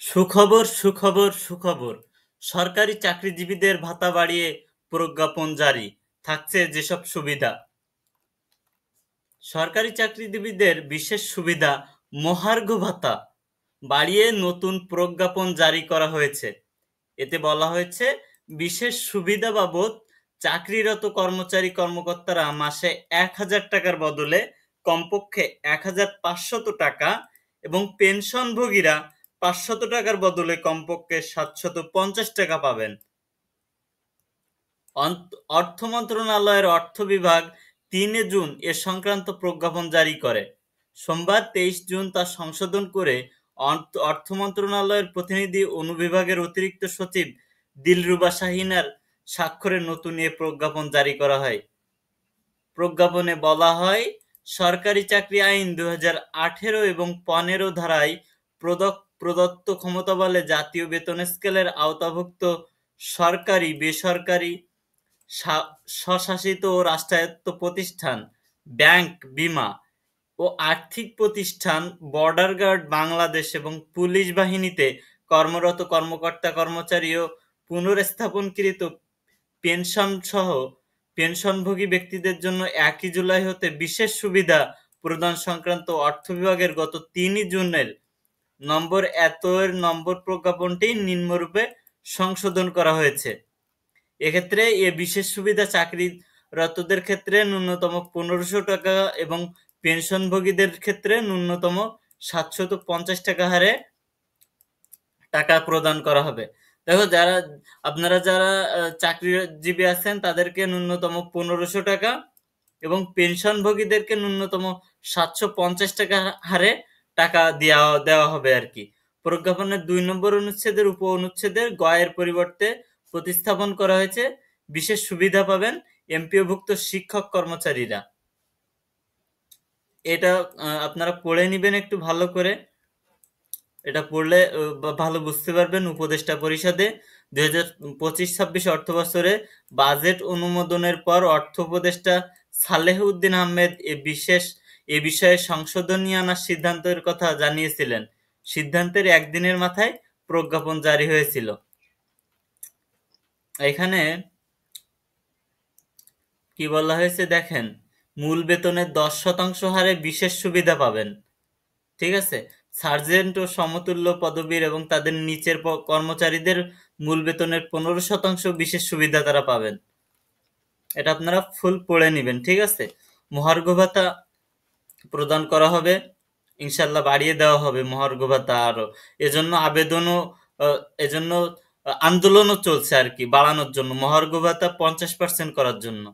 সুখবর, সুখবর, সুখবর। সরকারি চাকরিজীবীদের ভাতা বাড়িয়ে প্রজ্ঞাপন জারি। থাকছে যেসব সুবিধা। সরকারি চাকরিজীবীদের বিশেষ সুবিধা মহার্ঘ ভাতা বাড়িয়ে নতুন প্রজ্ঞাপন জারি করা হয়েছে। এতে বলা হয়েছে, বিশেষ সুবিধা বাবদ চাকরিরত কর্মচারী-কর্মকর্তারা মাসে ১,০০০ টাকার বদলে কমপক্ষে ১,৫০০ টাকা এবং পেনশনভোগীরা ৫০০ টাকার বদলে কমপক্ষে ৭৫০ টাকা পাবেন। অর্থ মন্ত্রণালয়ের অর্থ বিভাগ ৩ জুন এ সংক্রান্ত প্রজ্ঞাপন জারি করে। সোমবার ২৩ জুন তা সংশোধন করে অর্থ মন্ত্রণালয়ের প্রতিনিধি অনুবিভাগের অতিরিক্ত সচিব দিলরুবা শাহিনার স্বাক্ষরে নতুন এ প্রজ্ঞাপন জারি করা হয়। প্রজ্ঞাপনে বলা হয়, সরকারি চাকরি আইন ২০১৮ এবং ১৫ ধারায় প্রদত্ত ক্ষমতাবলে জাতীয় বেতন স্কেলের আওতাভুক্ত সরকারি, বেসরকারি, স্বশাসিত ও রাষ্ট্রায়ত্ত প্রতিষ্ঠান, ব্যাংক, বীমা ও আর্থিক প্রতিষ্ঠান, বর্ডার গার্ড বাংলাদেশ এবং পুলিশ বাহিনীতে কর্মরত কর্মকর্তা-কর্মচারী ও পুনর্স্থাপনকৃত পেনশনসহ পেনশনভোগী ব্যক্তিদের জন্য ১ জুলাই হতে বিশেষ সুবিধা প্রদান সংক্রান্ত অর্থ বিভাগের গত ৩ জুনের নম্বর এর নম্বর প্রজ্ঞাপনটি নিম্নরূপে সংশোধন করা হয়েছে। এক্ষেত্রে এ বিশেষ সুবিধা চাকরিরতদের ক্ষেত্রে ন্যূনতম ১৫০০ টাকা এবং পেনশনভোগীদের ক্ষেত্রে ন্যূনতম ৭৫০ টাকা হারে টাকা প্রদান করা হবে। দেখো, আপনারা যারা চাকরিজীবী আছেন তাদেরকে ন্যূনতম ১৫০০ টাকা এবং পেনশনভোগীদেরকে ন্যূনতম ৭৫০ টাকা হারে টাকা দেওয়া হবে আর কি। প্রজ্ঞাপনের ২ নম্বর অনুচ্ছেদের উপ অনুচ্ছেদের গ এর পরিবর্তে প্রতিস্থাপন করা হয়েছে, বিশেষ সুবিধা পাবেন এমপিওভুক্ত শিক্ষক কর্মচারীরা। এটা আপনারা পড়ে নিবেন একটু ভালো করে। এটা পড়লে ভালো বুঝতে পারবেন। উপদেষ্টা পরিষদে ২০২৫-২৬ অর্থবছরে বাজেট অনুমোদনের পর অর্থ উপদেষ্টা সালেহ উদ্দিন আহমেদ এ বিষয়ে সংশোধনী আনার সিদ্ধান্তের কথা জানিয়েছিলেন। সিদ্ধান্তের একদিনের মাথায় প্রজ্ঞাপন জারি হয়েছিল। এখানে কি বলা হয়েছে দেখেন, মূল বেতনের ১০% হারে বিশেষ সুবিধা পাবেন। ঠিক আছে, সার্জেন্ট ও সমতুল্য পদবীর এবং তাদের নিচের কর্মচারীদের মূল বেতনের ১৫% বিশেষ সুবিধা তারা পাবেন। এটা আপনারা ফুল পড়ে নিবেন। ঠিক আছে, মহার্ঘ ভাতা প্রদান করা হবে, ইনশাল্লাহ বাড়িয়ে দেওয়া হবে মহার্ঘ ভাতা আরো। এজন্য আন্দোলনও চলছে আর কি, বাড়ানোর জন্য মহার্ঘ ভাতা ৫০% করার জন্য।